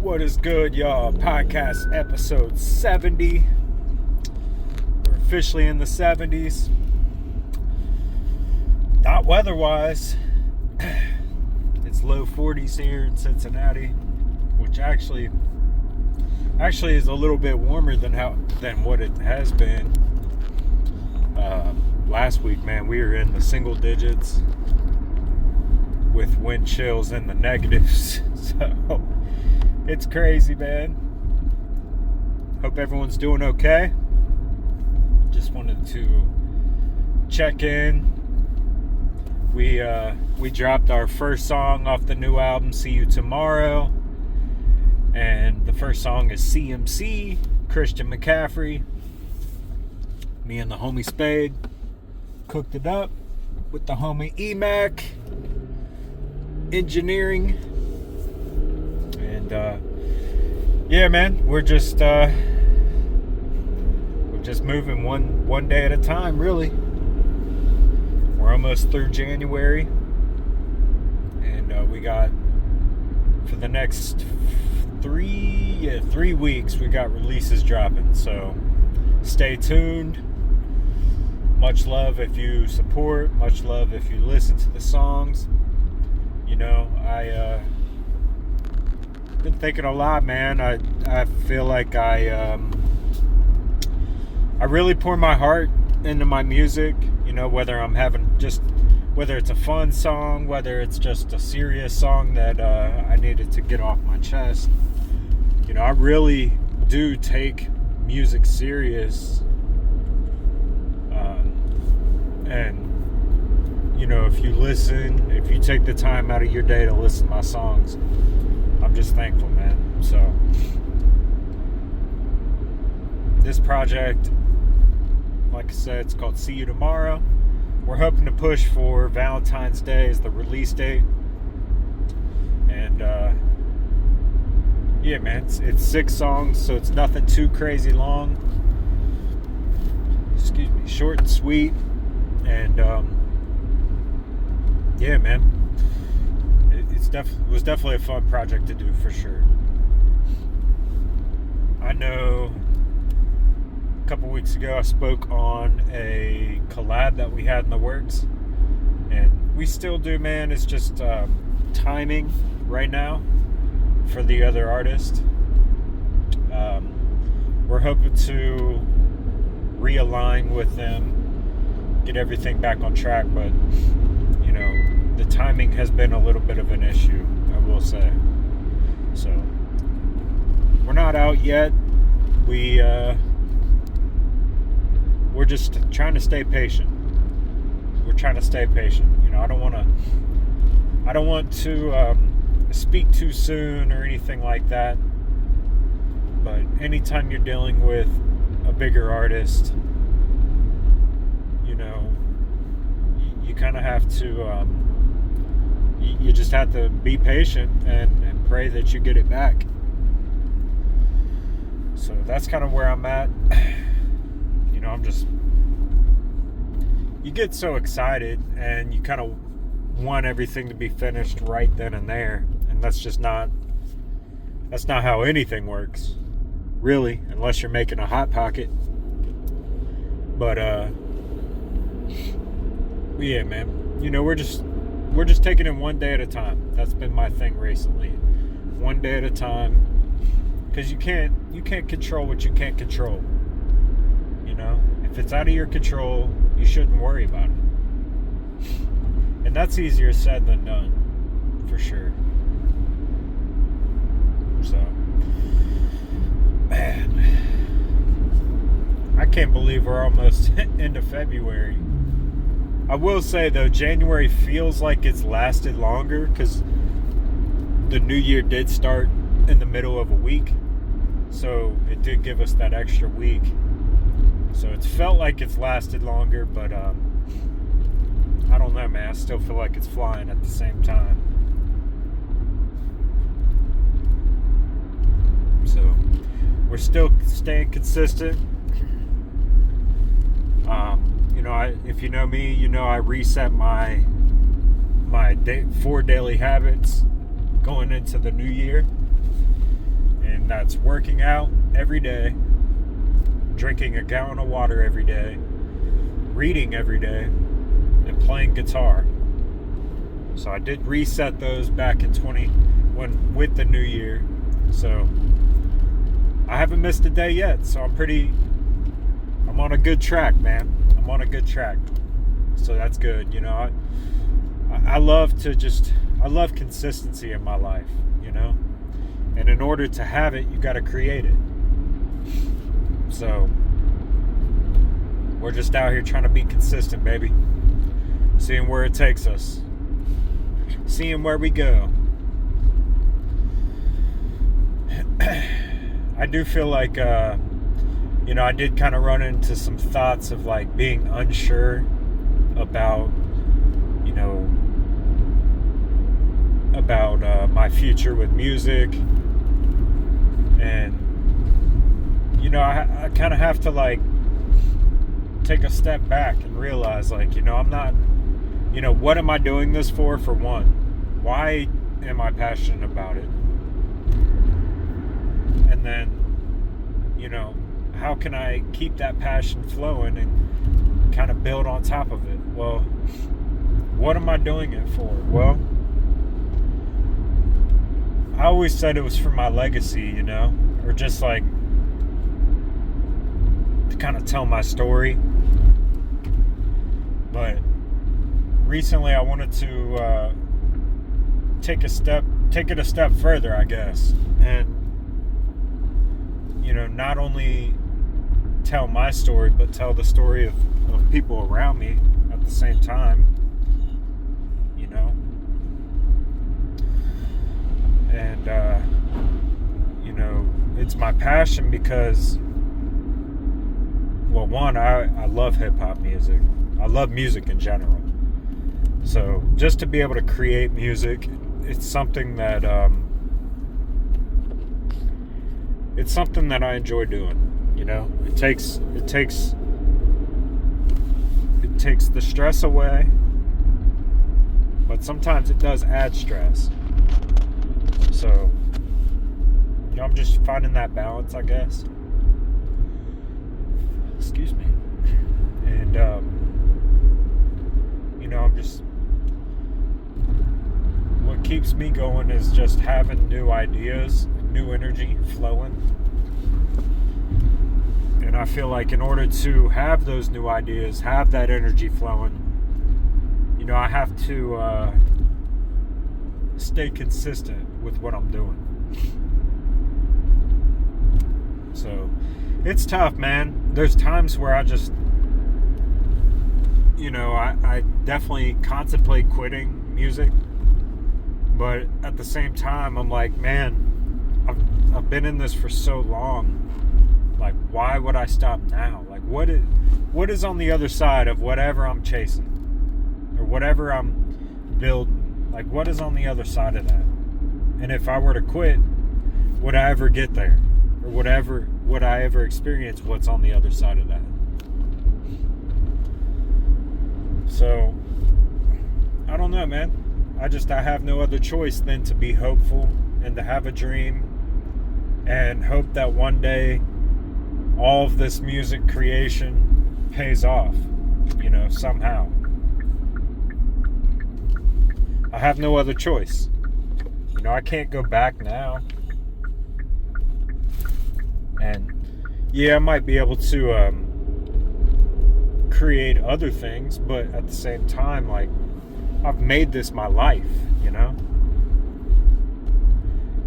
What is good, y'all? Podcast episode 70. We're officially in the 70s. Not weather-wise. It's low 40s here in Cincinnati, which actually is a little bit warmer than what it has been. Last week, man, we were in the single digits with wind chills in the negatives. So it's crazy, man. Hope everyone's doing okay. Just wanted to check in. We dropped our first song off the new album, See You Tomorrow. And the first song is CMC, Christian McCaffrey. Me and the homie Spade cooked it up with the homie EMAC Engineering. And yeah, man, we're just moving one day at a time, really. We're almost through January, and we got, for the next 3 weeks, we got releases dropping. So stay tuned. Much love if you support. Much love if you listen to the songs. You know, I've been thinking a lot, man. I feel like I really pour my heart into my music. You know, whether it's a fun song, whether it's just a serious song that I needed to get off my chest. You know, I really do take music serious. And, you know, if you take the time out of your day to listen to my songs, I'm just thankful, man. So, this project, like I said, it's called See You Tomorrow. We're hoping to push for Valentine's Day as the release date. And, yeah, man, it's 6 songs, so it's nothing too crazy long. Excuse me, short and sweet. And, yeah, man, it was definitely a fun project to do, for sure. I know a couple weeks ago I spoke on a collab that we had in the works, and we still do, man. It's just timing right now for the other artist. We're hoping to realign with them, get everything back on track, but you know, the timing has been a little bit of an issue, I will say. So we're not out yet. We're just trying to stay patient. We're trying to stay patient. You know, I don't want to speak too soon or anything like that. But anytime you're dealing with a bigger artist, you know, you kind of have to, you just have to be patient and pray that you get it back. So that's kind of where I'm at. You know, you get so excited and you kind of want everything to be finished right then and there. And that's not how anything works, really, unless you're making a Hot Pocket. But, yeah, man, you know, we're just taking it one day at a time. That's been my thing recently. One day at a time. Because you can't control what you can't control. You know, if it's out of your control, you shouldn't worry about it. And that's easier said than done, for sure. So, man, I can't believe we're almost into February. I will say, though, January feels like it's lasted longer because the new year did start in the middle of a week. So it did give us that extra week. So it's felt like it's lasted longer, but I don't know, man. I still feel like it's flying at the same time. So we're still staying consistent. You know, if you know me, you know I reset my 4 daily habits going into the new year. And that's working out every day, drinking a gallon of water every day, reading every day, and playing guitar. So I did reset those back in with the new year. So I haven't missed a day yet. So I'm on a good track, man. I'm on a good track. So that's good. You know, I love consistency in my life, you know? And in order to have it, you got to create it. So we're just out here trying to be consistent, baby. Seeing where it takes us. Seeing where we go. I do feel like, you know, I did kind of run into some thoughts of like being unsure about, you know, about my future with music. And, you know, I kind of have to like take a step back and realize, like, you know, I'm not, you know, what am I doing this for one? Why am I passionate about it? And then, you know, how can I keep that passion flowing and kind of build on top of it? Well, what am I doing it for? Well, I always said it was for my legacy, you know, or just like to kind of tell my story. But recently I wanted to take it a step further, I guess, and, you know, not only tell my story, but tell the story of people around me at the same time, you know. And, you know, it's my passion because, well, one, I love hip-hop music. I love music in general. So just to be able to create music, it's something that I enjoy doing. You know, it takes the stress away, but sometimes it does add stress. So, you know, I'm just finding that balance, I guess. Excuse me. And you know, what keeps me going is just having new ideas, new energy flowing. And I feel like in order to have those new ideas, have that energy flowing, you know, I have to stay consistent with what I'm doing. So it's tough, man. There's times where I just, you know, I definitely contemplate quitting music, but at the same time I'm like, man, I've been in this for so long. Like, why would I stop now? Like, what is on the other side of whatever I'm chasing or whatever I'm building? Like, what is on the other side of that? And if I were to quit, would I ever get there? Or would I ever experience what's on the other side of that? So, I don't know, man. I have no other choice than to be hopeful and to have a dream and hope that one day all of this music creation pays off, you know, somehow. I have no other choice. You know, I can't go back now. And yeah, I might be able to create other things, but at the same time, like, I've made this my life, you know?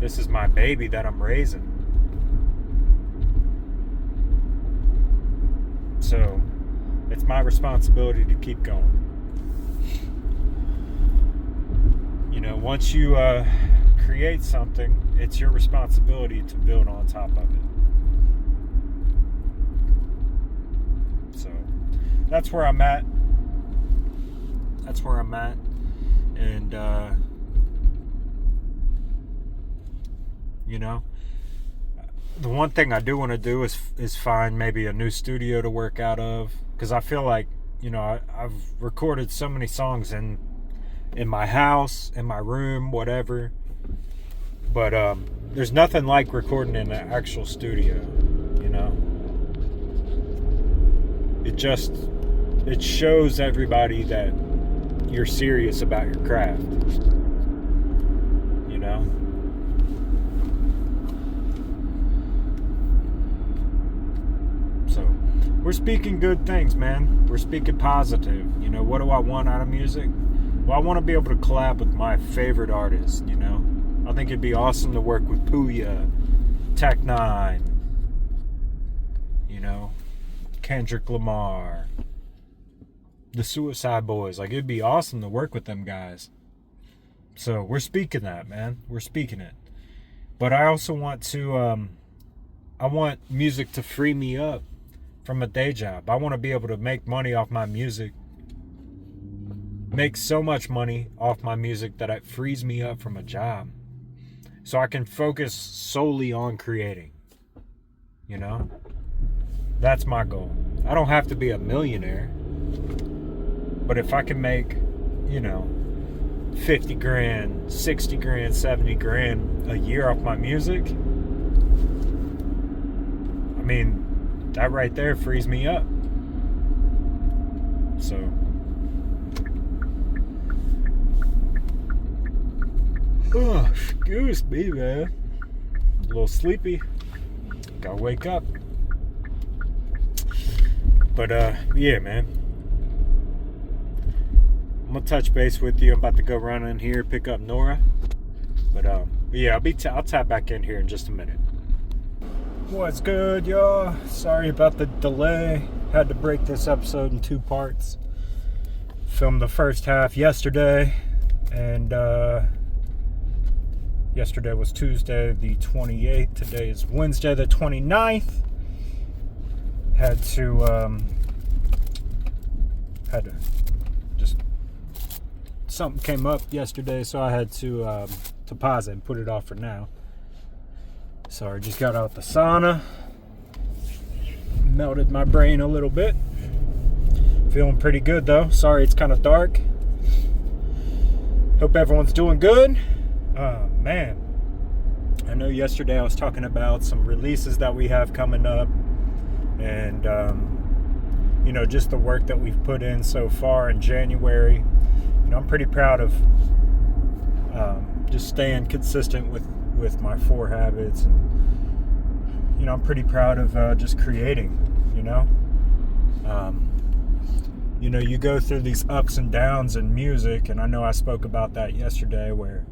This is my baby that I'm raising. So it's my responsibility to keep going. You know, once you create something, it's your responsibility to build on top of it. So that's where I'm at. And you know, the one thing I do want to do is find maybe a new studio to work out of, because I feel like, you know, I've recorded so many songs in my house, in my room, whatever, but there's nothing like recording in an actual studio, you know? It shows everybody that you're serious about your craft, you know? So, we're speaking good things, man. We're speaking positive. You know, what do I want out of music? Well, I want to be able to collab with my favorite artists, you know? I think it'd be awesome to work with Puya, Tech Nine, you know, Kendrick Lamar, the Suicide Boys. Like, it'd be awesome to work with them guys. So we're speaking that, man. We're speaking it. But I also want to, I want music to free me up from a day job. I want to be able to make money off my music. Make so much money off my music that it frees me up from a job. So I can focus solely on creating. You know? That's my goal. I don't have to be a millionaire. But if I can make, you know, 50 grand, 60 grand, 70 grand a year off my music, I mean, that right there frees me up. So, oh, excuse me, man. A little sleepy. Gotta wake up. But, yeah, man. I'm gonna touch base with you. I'm about to go run in here, pick up Nora. But, yeah, I'll tap back in here in just a minute. What's good, y'all? Sorry about the delay. Had to break this episode in 2 parts. Filmed the first half yesterday, and, yesterday was Tuesday the 28th. Today is Wednesday the 29th. Had to just, something came up yesterday, so I had to pause it and put it off for now. Sorry, just got out the sauna. Melted my brain a little bit. Feeling pretty good though. Sorry it's kind of dark. Hope everyone's doing good. Man, I know yesterday I was talking about some releases that we have coming up, and you know, just the work that we've put in so far in January. You know, I'm pretty proud of just staying consistent with my 4 habits, and you know, I'm pretty proud of just creating. You know, you go through these ups and downs in music, and I know I spoke about that yesterday, where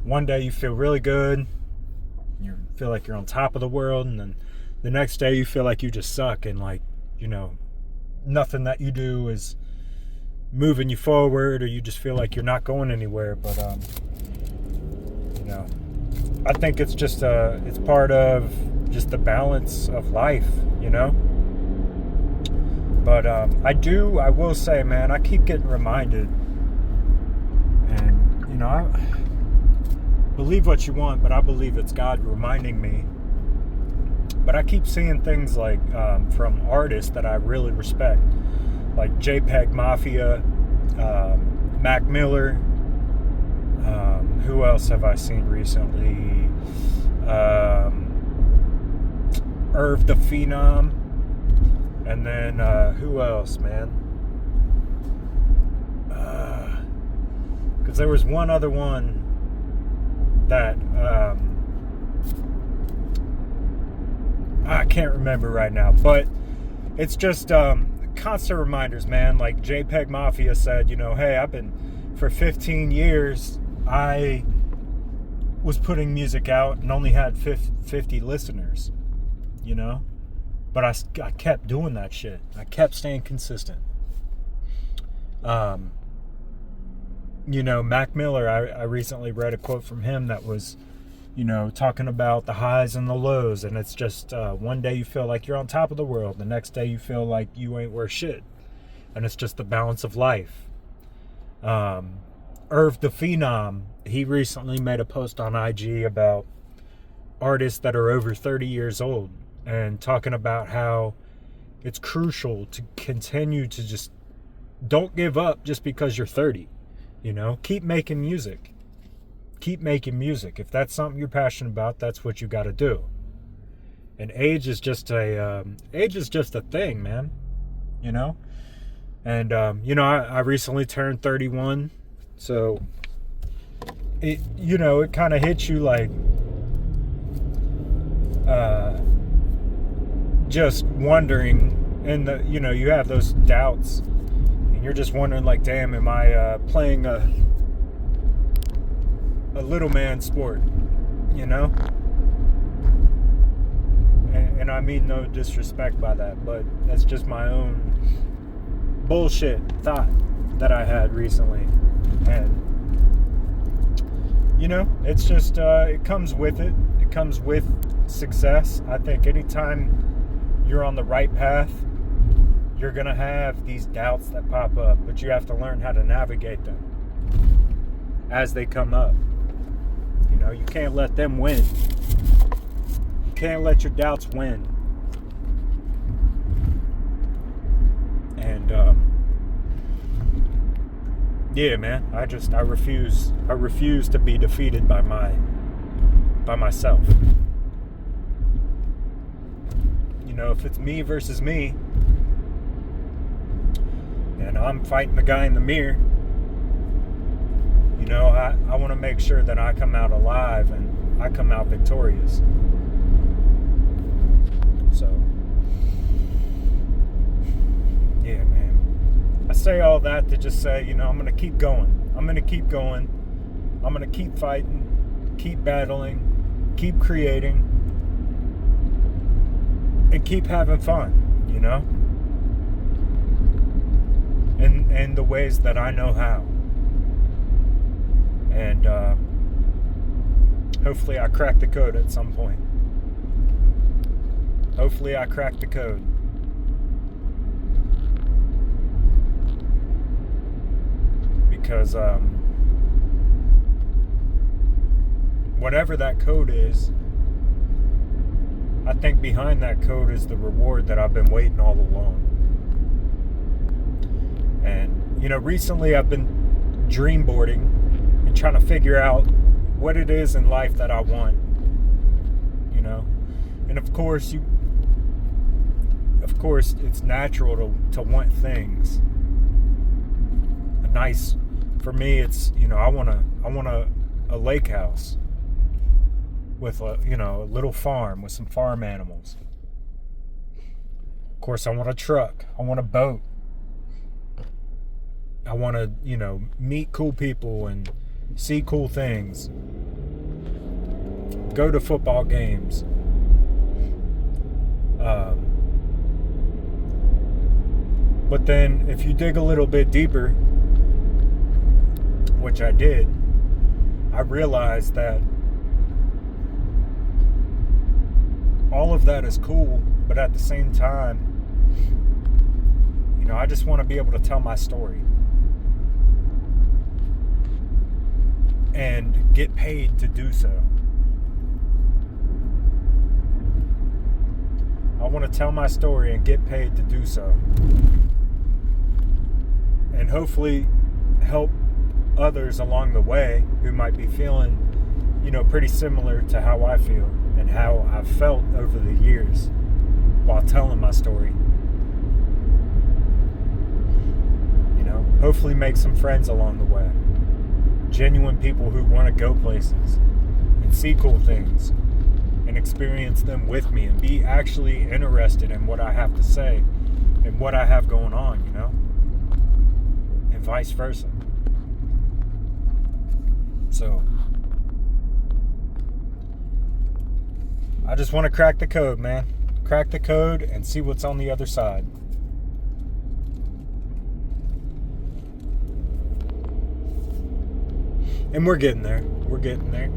one day you feel really good, you feel like you're on top of the world, and then the next day you feel like you just suck, and like, you know, nothing that you do is moving you forward, or you just feel like you're not going anywhere. But you know, I think it's just it's part of just the balance of life, you know. But I will say, man, I keep getting reminded, and you know, I believe what you want, but I believe it's God reminding me. But I keep seeing things like from artists that I really respect, like JPEG Mafia, Mac Miller. Who else have I seen recently? Irv the Phenom. And then, who else, man? Because there was one other one that I can't remember right now. But it's just constant reminders, man. Like JPEG Mafia said, you know, hey, for 15 years, I was putting music out and only had 50 listeners, you know? But I kept doing that shit. I kept staying consistent. You know, Mac Miller, I recently read a quote from him that was, you know, talking about the highs and the lows. And it's just one day you feel like you're on top of the world. The next day you feel like you ain't worth shit. And it's just the balance of life. Irv the Phenom, he recently made a post on IG about artists that are over 30 years old, and talking about how it's crucial to continue to just don't give up just because you're 30, you know, keep making music, keep making music. If that's something you're passionate about, that's what you got to do. And age is just a thing, man. You know. And I recently turned 31, so it kind of hits you like just wondering, and you have those doubts, and you're just wondering like, damn, am I playing a little man sport, and I mean no disrespect by that, but that's just my own bullshit thought that I had recently. And it's just it comes with success. I think anytime you're on the right path, you're gonna have these doubts that pop up, but you have to learn how to navigate them as they come up. You can't let them win. You can't let your doubts win. And yeah, man, I refuse to be defeated by myself. If it's me versus me, and I'm fighting the guy in the mirror, I want to make sure that I come out alive and I come out victorious. So, yeah, man. I say all that to just say, I'm going to keep going. I'm going to keep going. I'm going to keep fighting, keep battling, keep creating, and keep having fun, in the ways that I know how. And hopefully I crack the code at some point. Hopefully I crack the code. Because whatever that code is, I think behind that code is the reward that I've been waiting all along. And, recently I've been dreamboarding and trying to figure out what it is in life that I want. And of course it's natural to want things. For me, it's, I want a lake house with a little farm with some farm animals. Of course, I want a truck. I want a boat. I want to, meet cool people and see cool things. Go to football games. But then if you dig a little bit deeper, which I did, I realized that all of that is cool, but at the same time, I just want to be able to tell my story and get paid to do so. I want to tell my story and get paid to do so. And hopefully help others along the way who might be feeling, pretty similar to how I feel and how I've felt over the years while telling my story. Hopefully make some friends along the way. Genuine people who want to go places and see cool things and experience them with me and be actually interested in what I have to say and what I have going on, and vice versa. So I just want to crack the code, man. Crack the code and see what's on the other side. And we're getting there. We're getting there.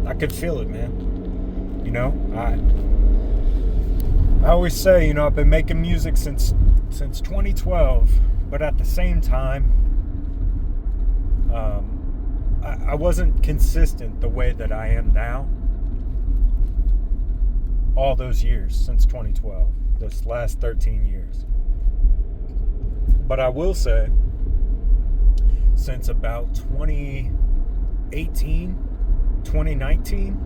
I could feel it, man. I always say, I've been making music since 2012, but at the same time, I wasn't consistent the way that I am now. All those years since 2012, those last 13 years. But I will say, since about 2018, 2019,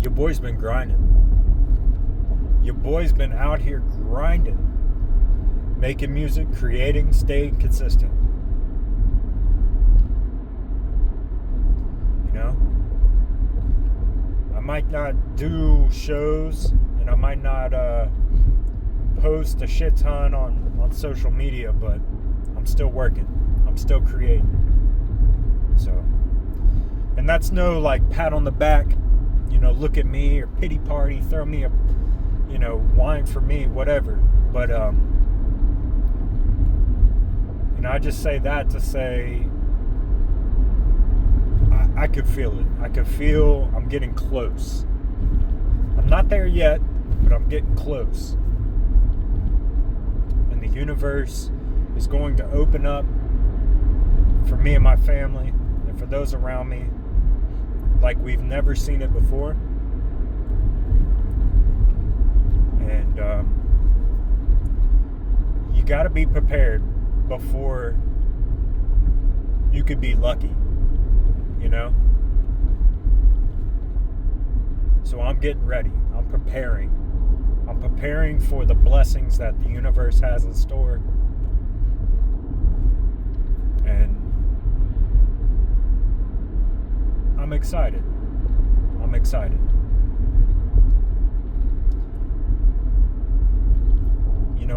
your boy's been grinding. Your boy's been out here grinding, making music, creating, staying consistent. You know? I might not do shows, and I might not post a shit ton on social media, but I'm still working. I'm still creating. So, and that's no like pat on the back, look at me or pity party, throw me a, wine for me, whatever. But I just say that to say I could feel it. I could feel I'm getting close. I'm not there yet, but I'm getting close. And the universe is going to open up for me and my family and for those around me like we've never seen it before. And you got to be prepared before you could be lucky, So I'm getting ready. I'm preparing. I'm preparing for the blessings that the universe has in store. And I'm excited. I'm excited.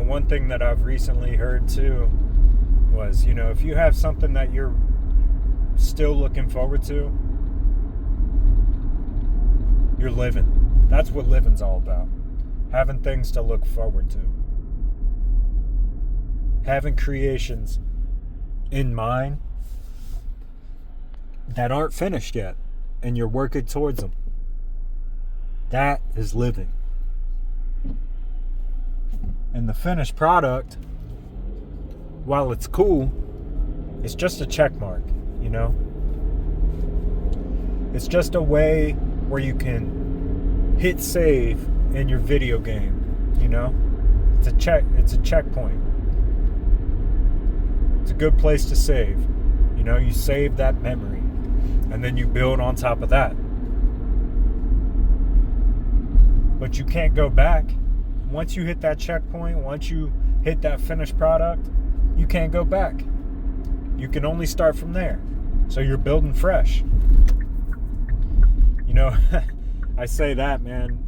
One thing that I've recently heard too was, if you have something that you're still looking forward to, you're living. That's what living's all about. Having things to look forward to. Having creations in mind that aren't finished yet, and you're working towards them. That is living. And the finished product, while it's cool, it's just a check mark, It's just a way where you can hit save in your video game, It's a checkpoint. It's a good place to save. You save that memory and then you build on top of that. But you can't go back. Once you hit that checkpoint, once you hit that finished product, you can't go back. You can only start from there. So you're building fresh. I say that, man.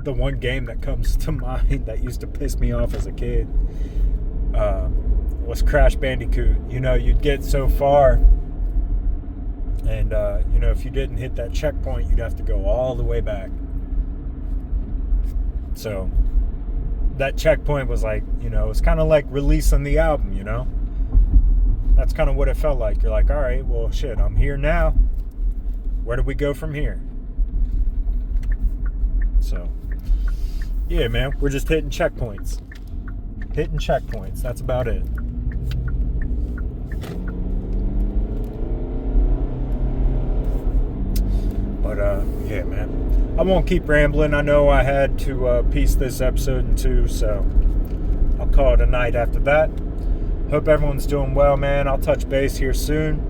The one game that comes to mind that used to piss me off as a kid was Crash Bandicoot. You'd get so far, and if you didn't hit that checkpoint, you'd have to go all the way back. So that checkpoint was like, it's kind of like releasing the album, That's kind of what it felt like. You're like, all right, well, shit, I'm here now. Where do we go from here? So, yeah, man, we're just hitting checkpoints. That's about it. But, yeah, man. I won't keep rambling. I know I had to piece this episode in two, so I'll call it a night after that. Hope everyone's doing well, man. I'll touch base here soon.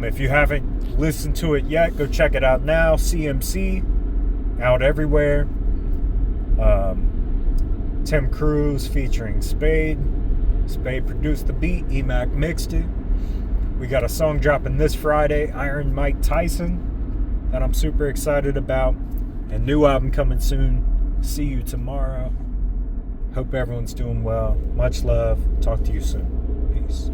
If you haven't listened to it yet, go check it out now. CMC, out everywhere. Tim Cruize featuring Spade. Spade produced the beat. EMAC mixed it. We got a song dropping this Friday, Iron Mike Tyson, that I'm super excited about. And new album coming soon. See you tomorrow. Hope everyone's doing well. Much love. Talk to you soon. Peace.